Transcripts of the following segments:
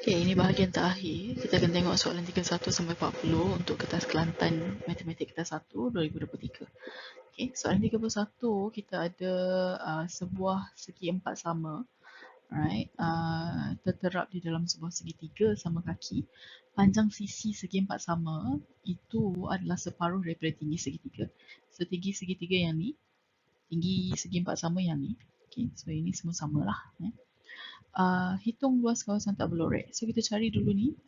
Okay, ini bahagian terakhir. Kita akan tengok soalan 31 sampai 40 untuk kertas Kelantan Matematik Kertas 1 2023. Okay, soalan 31 kita ada sebuah segi empat sama, right? Terterap di dalam sebuah segitiga sama kaki. Panjang sisi segi empat sama itu adalah separuh daripada tinggi segitiga. So, tinggi segitiga yang ni, tinggi segi empat sama yang ni. Okay, so ini semua samalah. Hitung luas kawasan tak berlorek. So kita cari dulu ni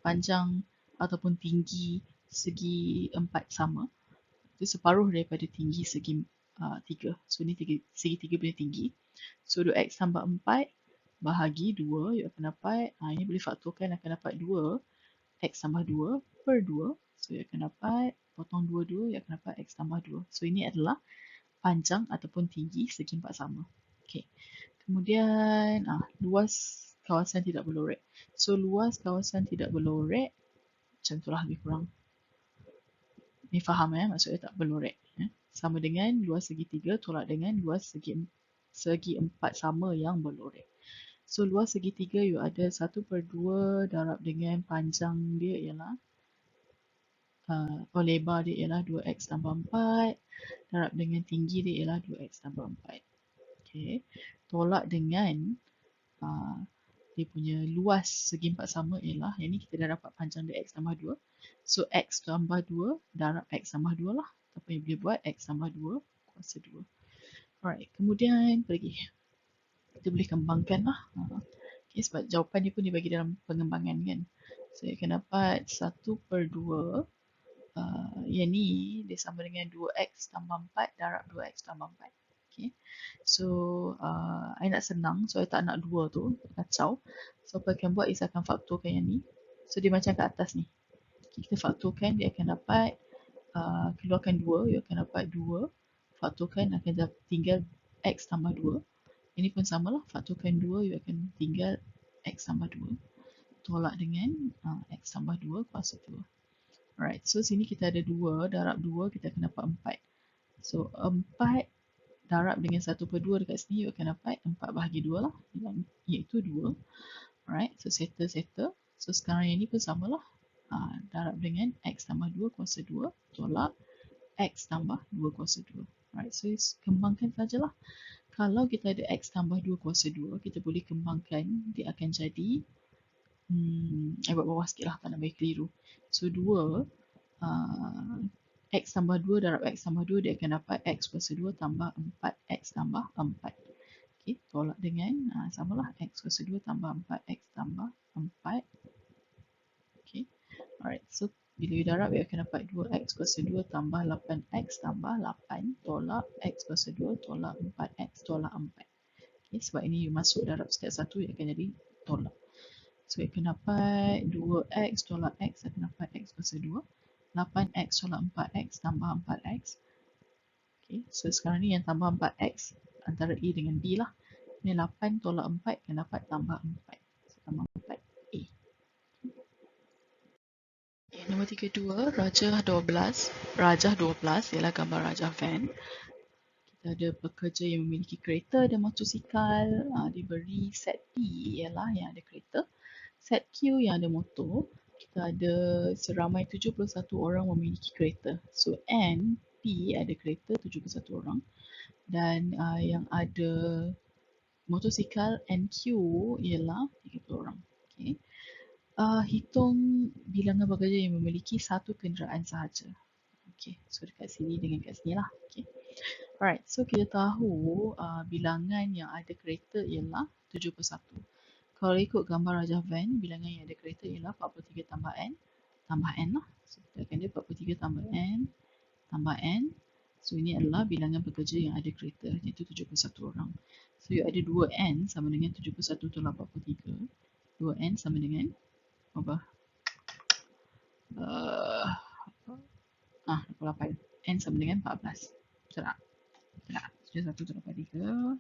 panjang ataupun tinggi segi empat sama. Itu separuh daripada tinggi segi tiga. So ni segi tiga punya tinggi. So 2x tambah 4 bahagi 2, you akan dapat, ini boleh faktorkan, akan dapat 2 x tambah 2 per 2. So you akan dapat, potong 2, you akan dapat x tambah 2. So ini adalah panjang ataupun tinggi segi empat sama. Okay. Kemudian luas kawasan tidak berlorek. So luas kawasan tidak berlorek macam itulah lebih kurang. Ni faham maksudnya tak berlorek. Sama dengan luas segitiga tolak dengan luas segi empat sama yang berlorek. So luas segitiga you ada 1/2 darab dengan panjang dia ialah lebar dia ialah 2x tambah 4 darab dengan tinggi dia ialah 2x tambah 4. Okay. Tolak dengan dia punya luas segi empat sama ialah, yang ni kita dah dapat panjang dia x tambah 2. So x tambah 2 darab x tambah 2 lah. Apa yang boleh buat, x tambah 2 kuasa 2. Alright, kemudian pergi. Kita boleh kembangkan lah. Okay, sebab jawapan dia pun dibagi dalam pengembangan kan. So, you akan dapat 1/2. Yang ni dia sama dengan 2x tambah 4 darab 2x tambah 4. Okay. So, I nak senang. So, I tak nak 2 tu. Kacau. So, apa I akan buat is I akan faktorkan yang ni. So, dia macam kat atas ni. Okay, kita faktorkan, dia akan dapat keluarkan 2. You akan dapat 2. Faktorkan akan tinggal x tambah 2. Ini pun samalah. Faktorkan 2. You akan tinggal x tambah 2. Tolak dengan x tambah 2 kuasa 2. Alright, so sini kita ada 2, darab 2 kita akan dapat 4. So 4 darab dengan 1/2 dekat sini, you akan dapat 4 bahagi 2 lah, iaitu 2. Alright, so settle. So sekarang yang ni pun samalah. Darab dengan x tambah 2 kuasa 2, tolak x tambah 2 kuasa 2. Alright, so kembangkan sajalah. Kalau kita ada x tambah 2 kuasa 2, kita boleh kembangkan, dia akan jadi I buat bawah sikit lah, tak nak bagi keliru. So 2 x tambah 2 darab x tambah 2, dia akan dapat x kuasa 2 tambah 4x tambah 4. Okay, tolak dengan samalah, x kuasa 2 tambah 4x tambah 4. Okay, alright, so bila you darab, you akan dapat 2x kuasa 2 tambah 8x tambah 8. Tolak x kuasa 2 tolak 4x tolak 4. Okay, sebab ini you masuk darab setiap satu, you akan jadi tolak. So, you akan dapat 2x tolak x akan dapat x kuasa 2. 8x tolak 4x tambah 4x. Okay, so sekarang ni yang tambah 4x antara A dengan B lah. Ini 8 tolak 4 akan dapat tambah 4. So, tambah 4A. Okay, nombor 32, Rajah 12 ialah gambar Rajah van. Kita ada pekerja yang memiliki kereta dan motosikal. Diberi set P ialah yang ada kereta. Set Q yang ada motor. Kita ada seramai 71 orang memiliki kereta. So N, P ada kereta 71 orang. Dan yang ada motosikal NQ ialah 30 orang. Okay. Hitung bilangan pekerja yang memiliki satu kenderaan sahaja. Okay, so dekat sini dengan kat sini lah. Okay. Alright, so kita tahu bilangan yang ada kereta ialah 71. Kalau ikut gambar Rajah van, bilangan yang ada kereta ialah 43 tambah N lah. So kita akan dia 43 tambah N tambah N. So ini adalah bilangan pekerja yang ada kereta, iaitu 71 orang. So you ada 2N sama dengan 71 tolak 43. 2N sama dengan apa? 28. N sama dengan 14. Betul tak? 71 tolak 43.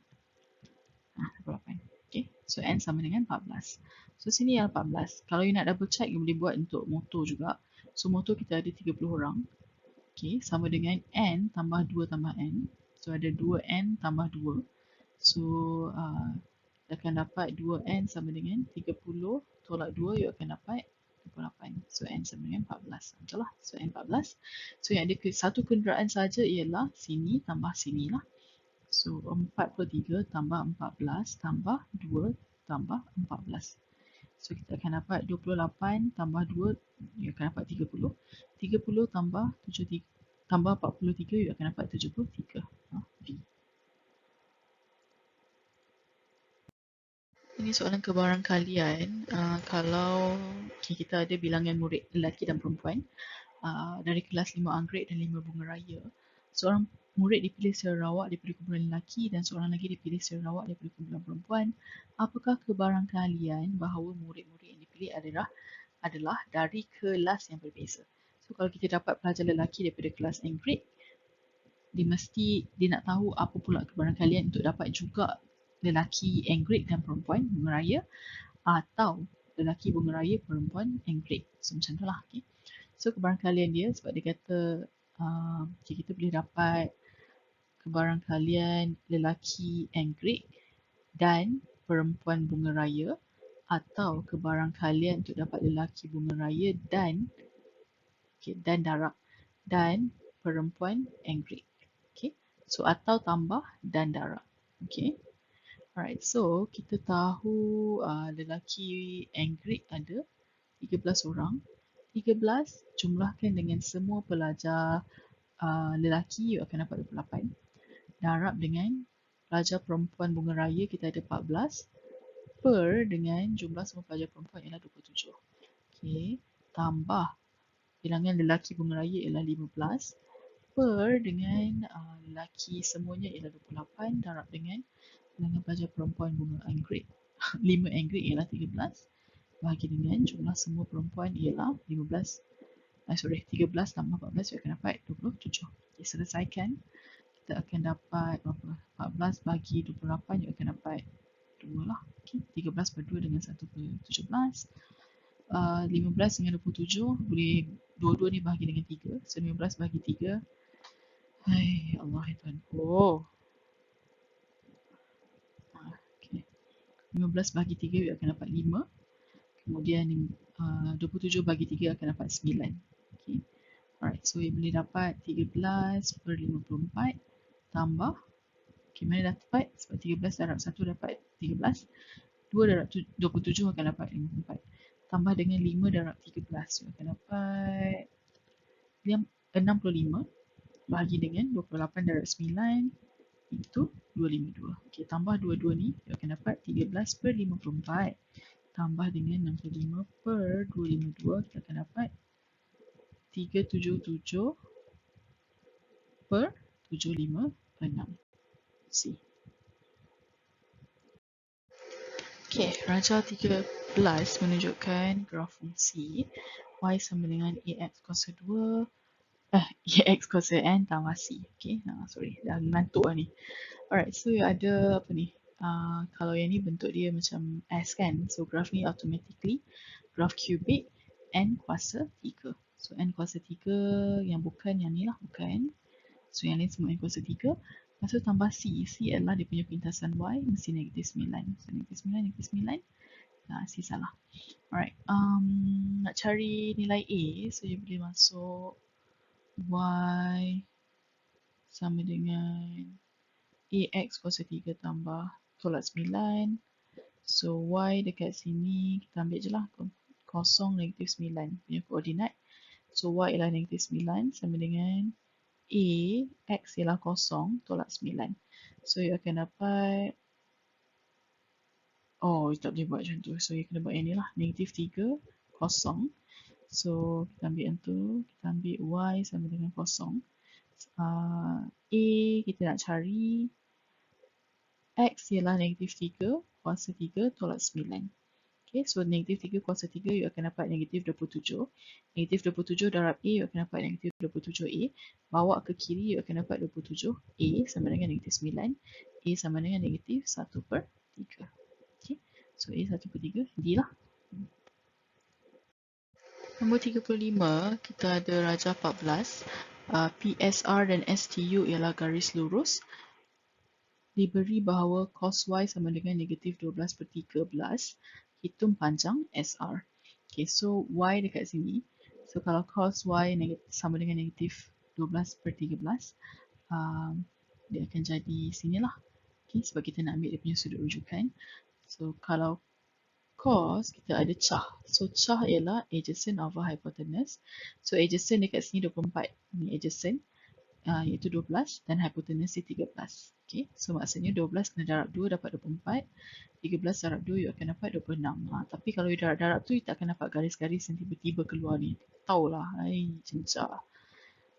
28. Okay, so N sama dengan 14. So sini yang 14. Kalau you nak double check, you boleh buat untuk motor juga. So motor kita ada 30 orang. Okay, sama dengan N tambah 2 tambah N. So ada 2N tambah 2. So kita akan dapat 2N sama dengan 30 tolak 2, you akan dapat 28. So N sama dengan 14. Betul lah. So N 14. So yang ada satu kenderaan saja ialah sini tambah sini lah. So 43 tambah 14 tambah 2 tambah 14. So kita akan dapat 28 tambah 2, you akan dapat 30. 30 tambah 73 tambah 43, you akan dapat 73. B. Ini soalan kebarangkalian. Kalau kita ada bilangan murid lelaki dan perempuan dari kelas 5 anggrek dan 5 bunga raya, seorang murid dipilih secara rawak daripada kumpulan lelaki dan seorang lagi dipilih secara rawak daripada kumpulan perempuan. Apakah kebarangkalian bahawa murid-murid yang dipilih adalah dari kelas yang berbeza? So kalau kita dapat pelajar lelaki daripada kelas anggrek, dia nak tahu apa pula kebarangkalian untuk dapat juga lelaki anggrek dan perempuan bunga raya, atau lelaki bunga raya perempuan anggrek. So macam tu lah. Okay. So kebarangkalian dia, sebab dia kata kita boleh dapat kebarangkalian lelaki anggrek dan perempuan bunga raya, atau kebarangkalian untuk dapat lelaki bunga raya dan darab dan perempuan anggrek. Okay. So atau tambah dan darab. Okay. Alright, so kita tahu lelaki anggrek ada 13 orang. 13 jumlahkan dengan semua pelajar lelaki, you akan dapat 28. Darab dengan pelajar perempuan bunga raya, kita ada 14. Per dengan jumlah semua pelajar perempuan ialah 27. Okay. Tambah bilangan lelaki bunga raya ialah 15. Per dengan lelaki semuanya ialah 28. Darab dengan bilangan pelajar perempuan bunga anggrek 5 anggrek ialah 13. Bahagi dengan jumlah semua perempuan ialah 13 tambah 14, you akan dapat 27. Okay, selesaikan. Kita akan dapat berapa? 14 bagi 28, you akan dapat 2 lah. Okay, 13 per 2 dengan 1 per 17. 15 dengan 27, boleh dua-dua ni bahagi dengan 3. So 15 bahagi 3. Hai Allah ya Tuhanku. 15 bahagi 3, you akan dapat 5. Kemudian 27 bagi 3 akan dapat 9. Okay. Alright, so you boleh dapat 13 per 54 tambah, okay, mana dapat? Sebab 13 darab 1 dapat 13. 2 darab 27 akan dapat 54. Tambah dengan 5 darab 13, you akan dapat 65. Bahagi dengan 28 darab 9 itu 252. Okay, tambah dua-dua ni, you akan dapat 13 per 54. Tambah dengan 65 per 252, kita akan dapat 377 per 756. C. Okay, Raja 13 menunjukkan graf fungsi y sama dengan ax kuasa 2 ax kuasa n tambah c. Okay, sorry, dah ngantuk lah ni. Alright, so ada apa ni? Kalau yang ni bentuk dia macam S kan, so graf ni automatically graf kubik n kuasa 3. So n kuasa 3 yang bukan yang ni lah, bukan. So yang lain semua n kuasa 3. Lepas tu tambah c. C adalah dia punya pintasan y, mesti negatif 9. So negatif 9, negatif 9. C salah. Alright, nak cari nilai A, so you boleh masuk y sama dengan ax kuasa 3 tambah tolak 9. So y dekat sini kita ambil je lah 0, negatif 9 punya koordinat. So y ialah negatif 9 sama dengan a, x ialah 0 tolak 9. So you akan dapat, oh you tak boleh buat macam tu. So you kena buat yang ni lah, negatif 3, 0. So kita ambil yang tu, kita ambil y sama dengan 0. A kita nak cari, x ialah negatif 3 kuasa 3 tolak 9. Okay, so negatif 3 kuasa 3, you akan dapat negatif 27. Negatif 27 darab A, you akan dapat negatif 27A. Bawa ke kiri, you akan dapat 27A sama dengan negatif 9. A sama dengan negatif 1 per 3. Okay, so A 1 per 3, D lah. Nombor 35, kita ada Raja 14. PSR dan STU ialah garis lurus. diberi bahawa cos y sama dengan negatif 12/13, hitung panjang SR. Okay, so y dekat sini. So kalau cos y sama dengan negatif 12/13, dia akan jadi sinilah. Okay, sebab kita nak ambil dia punya sudut rujukan. So kalau cos, kita ada cah. So cah ialah adjacent over hypotenuse. So adjacent dekat sini 24. Ni adjacent. Iaitu 12 dan hypotenuse 13. Okay, so maksudnya 12 kena darab 2 dapat 24, 13 darab 2 you akan dapat 26. Tapi kalau you darab-darab tu you tak akan dapat garis-garis yang tiba-tiba keluar ni. Taulah, cencah.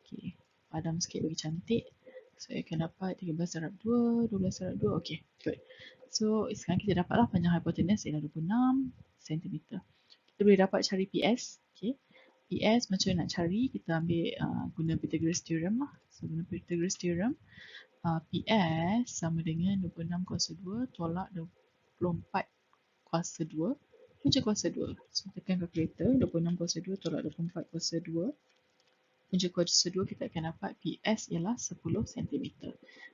Okay, padam sikit bagi cantik. So you akan dapat 13 darab 2, 12 darab 2. Okay, good. So sekarang kita dapatlah panjang hypotenuse ialah 26 cm. Kita boleh dapat cari PS. Okay. PS macam nak cari, kita ambil guna Pythagoras theorem lah. So guna Pythagoras theorem, PS sama dengan 26 kuasa 2 tolak 24 kuasa 2 punca kuasa 2. So tekan kalkulator, 26 kuasa 2 tolak 24 kuasa 2 punca kuasa 2, kita akan dapat PS ialah 10 cm.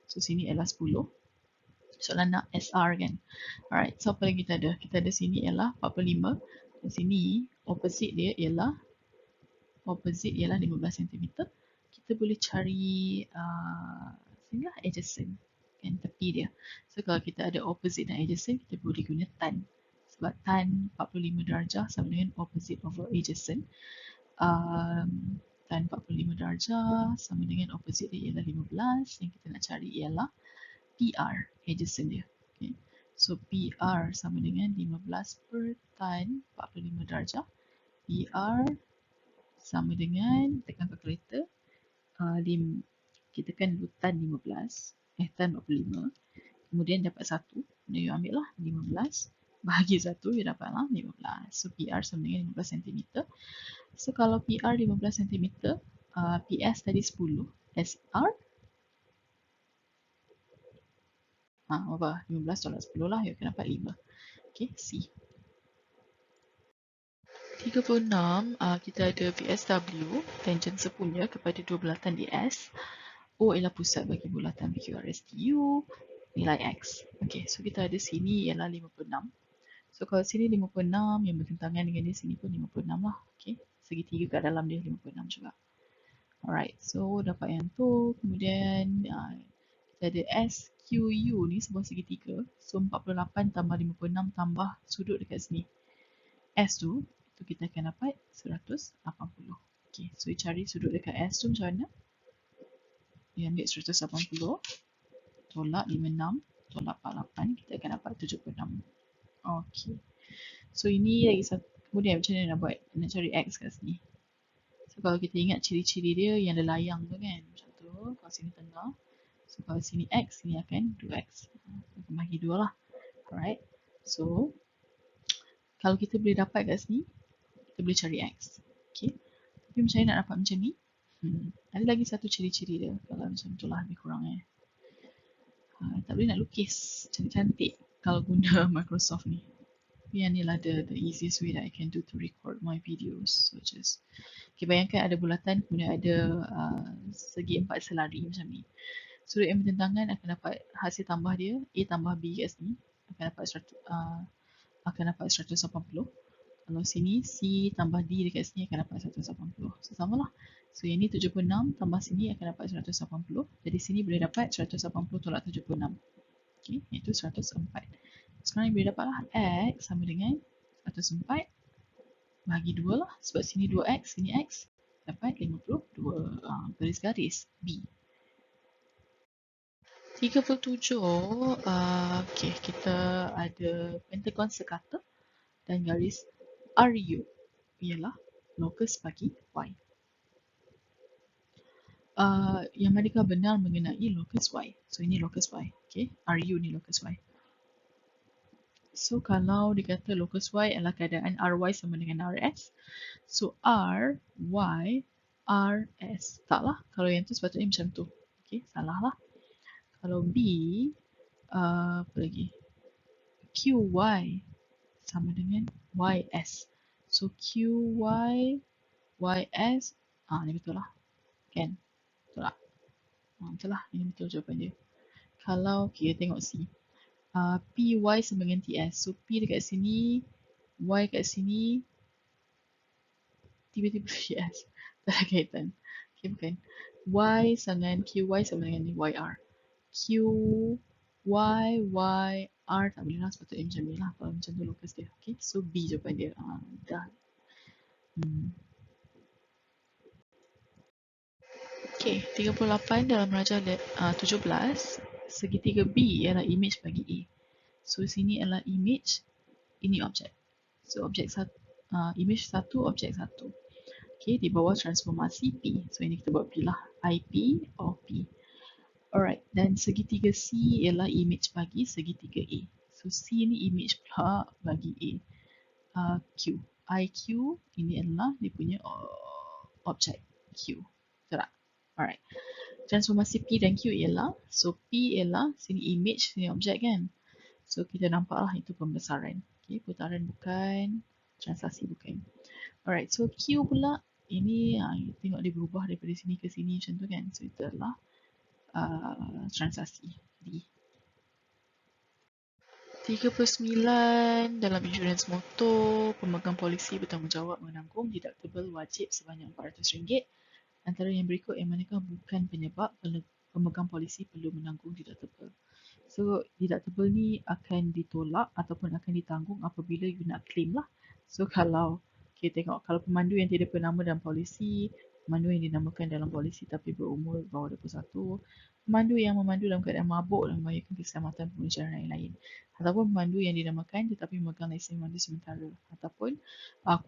So sini ialah 10. Soalan nak SR kan. Alright, so apa lagi kita ada? Kita ada sini ialah 45. Dan sini opposite dia ialah 15 cm. Kita boleh cari sinilah adjacent kan, tepi dia. So kalau kita ada opposite dan adjacent, kita boleh guna tan. Sebab tan 45 darjah sama dengan opposite over adjacent. Tan 45 darjah sama dengan opposite dia ialah 15. Yang kita nak cari ialah PR, adjacent dia. Okay. So PR sama dengan 15 per tan 45 darjah. PR sama dengan, tekan kalkulator, kita kan dulu tan 15, tan 45, kemudian dapat 1, kemudian you ambil lah 15, bahagi 1, you dapat lah 15. So PR sama dengan 15 cm. So kalau PR 15 cm, PS tadi 10, SR, apa? 15 tolak 10 lah, you akan dapat 5. Okay, C. 36, kita ada VSW, tangent sepunya kepada dua bulatan DS. O ialah pusat bagi bulatan PQRSTU, nilai X. Okay, so kita ada sini ialah 56. So kalau sini 56, yang bertentangan dengan dia sini pun 56 lah. Okay, segitiga kat dalam dia 56 juga. Alright, so dapat yang tu. Kemudian kita ada SQU ni sebuah segitiga. So 48 tambah 56 tambah sudut dekat sini. S tu, itu kita akan dapat 180. Okay, so cari sudut dekat S tu macam mana? Dia ambil 180, tolak 56, tolak 48, kita akan dapat 76. Okay, so ini lagi satu. Kemudian macam mana nak buat? Nak cari X kat sini. So kalau kita ingat ciri-ciri dia yang ada layang tu kan, macam tu, kalau sini tengah. So kalau sini X, sini akan 2X. Kita bagi 2 lah. Alright, so kalau kita boleh dapat kat sini, kita boleh cari X. Okay. Tapi macam mana nak dapat macam ni? Ada lagi satu ciri-ciri dia. Kalau macam tu lah lebih kurang tak boleh nak lukis cantik-cantik kalau guna Microsoft ni. Tapi yang ni lah the easiest way that I can do to record my videos. So just, okay, bayangkan ada bulatan, kemudian ada segi 4 selari macam ni. Sudut yang bertentangan akan dapat hasil tambah dia, A tambah B kat sini, akan dapat 180. Kalau sini C tambah D dekat sini akan dapat 180. So sama lah. So yang ni 76 tambah sini akan dapat 180. Jadi sini boleh dapat 180 tolak 76. Okay, iaitu 104. Sekarang boleh dapat lah X sama dengan 104 bagi 2 lah. Sebab sini 2X, sini X. Dapat 52. Garis-garis B. 37. Okay, kita ada pentagon sekata dan garis RU ialah locus bagi Y. Yang manakah benar mengenai locus Y? So ini locus Y. Okay, RU ni locus Y. So kalau dikata locus Y adalah keadaan RY sama dengan RS. So R, Y, RS. Taklah, kalau yang tu sepatutnya macam tu. Okay, salah lah. Kalau B, apa lagi? QY sama dengan YS. So QY, YS, ni betul lah. Kan? Betul lah. Betul lah, ini betul jawapan dia. kalau kita tengok C. PY sama dengan TS. So P dekat sini, Y kat sini, tiba-tiba TS. Tak ada kaitan. Okay, bukan. Y dengan QY sama dengan YR. Q, Y, Y, R tak boleh lah, sepatutnya macam ni lah. Kalau macam tu locus dia. Okay, so B jawapan dia. Dah. Okay, 38 dalam rajah 17, segitiga B ialah image bagi A. So sini adalah image, ini objek. So objek satu, image satu, objek satu. Okay, di bawah transformasi P. So ini kita buat P lah. IP of P. Alright, dan segitiga C ialah image bagi segitiga A. So C ni image pula bagi A. Q. IQ ini adalah dia punya objek Q. Betul tak? Alright. Transformasi P dan Q ialah, so P ialah sini image, sini objek kan. So kita nampak lah itu pembesaran. Okay, putaran bukan, translasi bukan. Alright, so Q pula, ini tengok dia berubah daripada sini ke sini macam tu kan. So itu adalah translasi D. 39 dalam insurans motor, pemegang polisi bertanggungjawab menanggung deductible wajib sebanyak RM400. Antara yang berikut yang manakah bukan penyebab pemegang polisi perlu menanggung deductible. So deductible ni akan ditolak ataupun akan ditanggung apabila you nak claim lah. So kalau kita tengok, kalau pemandu yang tidak bernama dalam polisi, pemandu yang dinamakan dalam polisi tapi berumur bawah 21, pemandu yang memandu dalam keadaan mabuk dan membahayakan keselamatan pengguna jalan lain-lain, ataupun pemandu yang dinamakan tetapi memegang lesen memandu sementara ataupun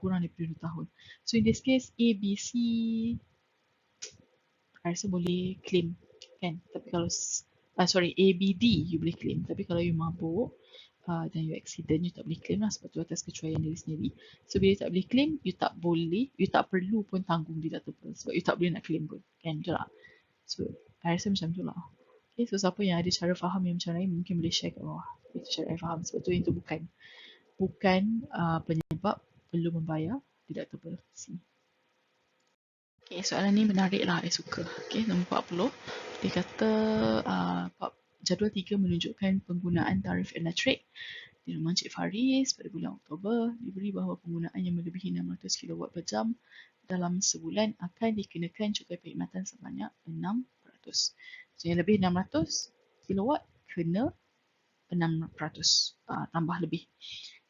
kurang daripada 2 tahun. So in this case A, B, C I rasa boleh claim kan. Tapi kalau A, B, D you boleh claim. Tapi kalau you mabuk dan you accident, you tak boleh claim lah sebab tu atas kecuaian diri sendiri. So bila you tak boleh claim, you tak boleh, you tak perlu pun tanggung deductible sebab you tak boleh nak claim pun kan. Betul tak? So I rasa macam tu lah. Okay, so siapa yang ada cara faham yang macam lain mungkin boleh share kat bawah. Itu cara I faham sebab tu itu bukan penyebab perlu membayar deductible. Okay, soalan ni menarik lah, I suka. Okay, nombor 40. Dia kata jadual 3 menunjukkan penggunaan tarif elektrik di rumah Encik Faris pada bulan Oktober. Diberi bahawa penggunaan yang melebihi 600 kW per jam dalam sebulan akan dikenakan cukai perkhidmatan sebanyak 6%. So yang lebih 600 kW kena 6% tambah lebih.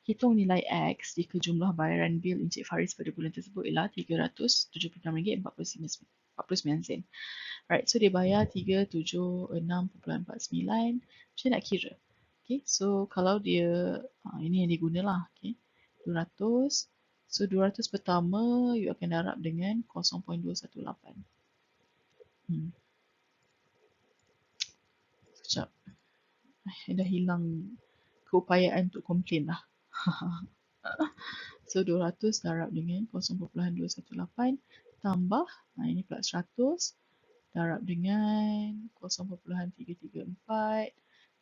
Hitung nilai X jika jumlah bayaran bil Encik Faris pada bulan tersebut ialah RM376.49. Alright, so dia bayar 376.49. Macam nak kira? Okay, so kalau dia, ini yang diguna lah. Okay, 200. So 200 pertama, you akan darab dengan 0.218. Sekejap. Dah hilang keupayaan untuk komplain lah. So 200 darab dengan 0.218 tambah, ini pula 100 darab dengan 0.334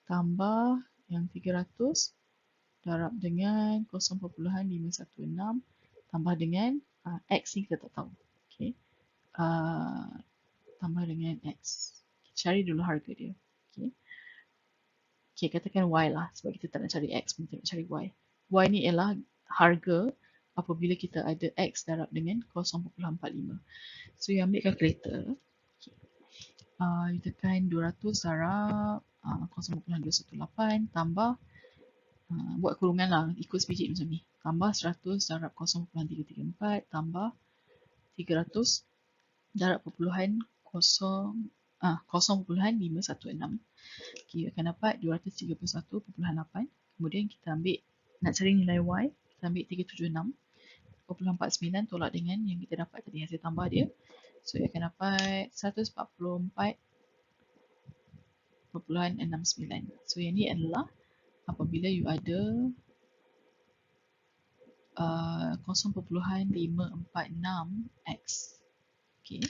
tambah yang 300 darab dengan 0.516 tambah dengan X ni kita tak tahu. Okay. Tambah dengan X. Cari dulu harga dia. Okay. Okay, katakan Y lah sebab kita tak nak cari X pun, kita nak cari Y. Y ni ialah harga apabila kita ada X darab dengan 0.45. So, you ambil kalkulator. Okay. You tekan 200 darab 0.218 tambah, buat kurungan lah, ikut sebiji macam ni. Tambah 100 darab 0.334 tambah 300 darab 0.516. Okay, akan dapat 231.8. Kemudian kita ambil, nak cari nilai Y, kita ambil 376.49 tolak dengan yang kita dapat tadi, hasil tambah dia. So, ia akan dapat 144.69. So, yang ni adalah apabila you ada 0.546X. Okay.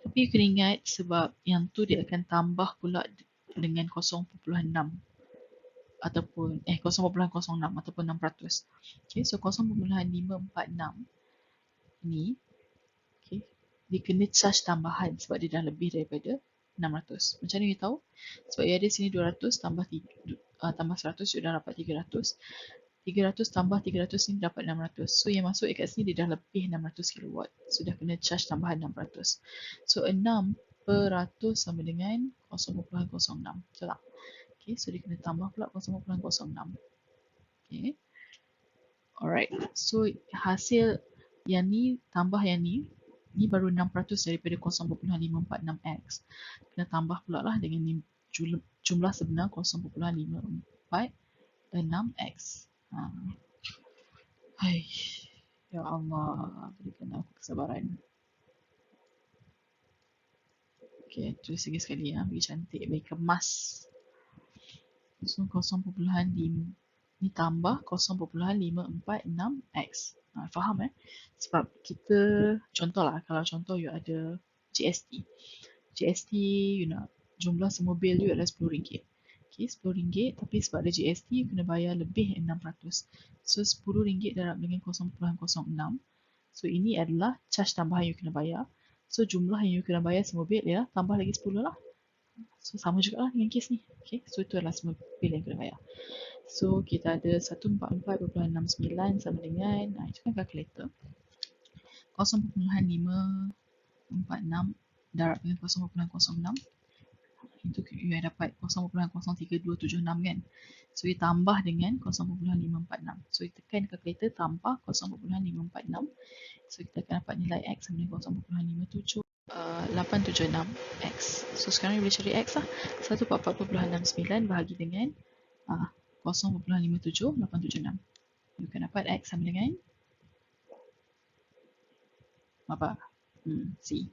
Tapi you kena ingat sebab yang tu dia akan tambah pula dengan 0.6 ataupun 0.06 ataupun 6%. Okay, so 0.546 ni, okay, dia kena charge tambahan sebab dia dah lebih daripada 600. Macam mana you tahu? Sebab you ada sini 200 tambah 100, you dah dapat 300. 300 tambah 300 ni dapat 600. So yang masuk dekat sini dia dah lebih 600 kilowatt. So dah kena charge tambahan 600. So 6% sama dengan 0.06. Betul tak? Okay, so dia kena tambah pula 0.06. Okay. Alright. So hasil yang ni tambah yang ni baru 6% daripada 0.546x. Kena tambah pula lah dengan jumlah sebenar 0.546x. Hai. Ya Allah, berikan aku kesabaran. Okay, tulis lagi sekali ya. Bagi cantik, bagi kemas. So 0.5 ni tambah 0.546x. Faham Sebab kita, contohlah, kalau contoh you ada GST. GST you nak jumlah semobil you adalah RM10. Okay, RM10 tapi sebab ada GST you kena bayar lebih 600. So RM10 darab dengan 0.06. So ini adalah charge tambahan you kena bayar. So jumlah yang you kena bayar semobil ya tambah lagi 10 lah. So sama juga lah dengan kes ni. Okay, so itu adalah semua bil yang kena bayar. So kita ada 144.69 sama dengan, itu kan kalkulator. 0.546 darab dengan 0.06. Itu you dapat 0.03276 kan. So you tambah dengan 0.546. So you tekan kalkulator tambah 0.546. So kita akan dapat nilai X sama dengan 0.576x. So sekarang you boleh cari X lah. 144.69 bahagi dengan 0.57876. You akan dapat X sama dengan apa? C.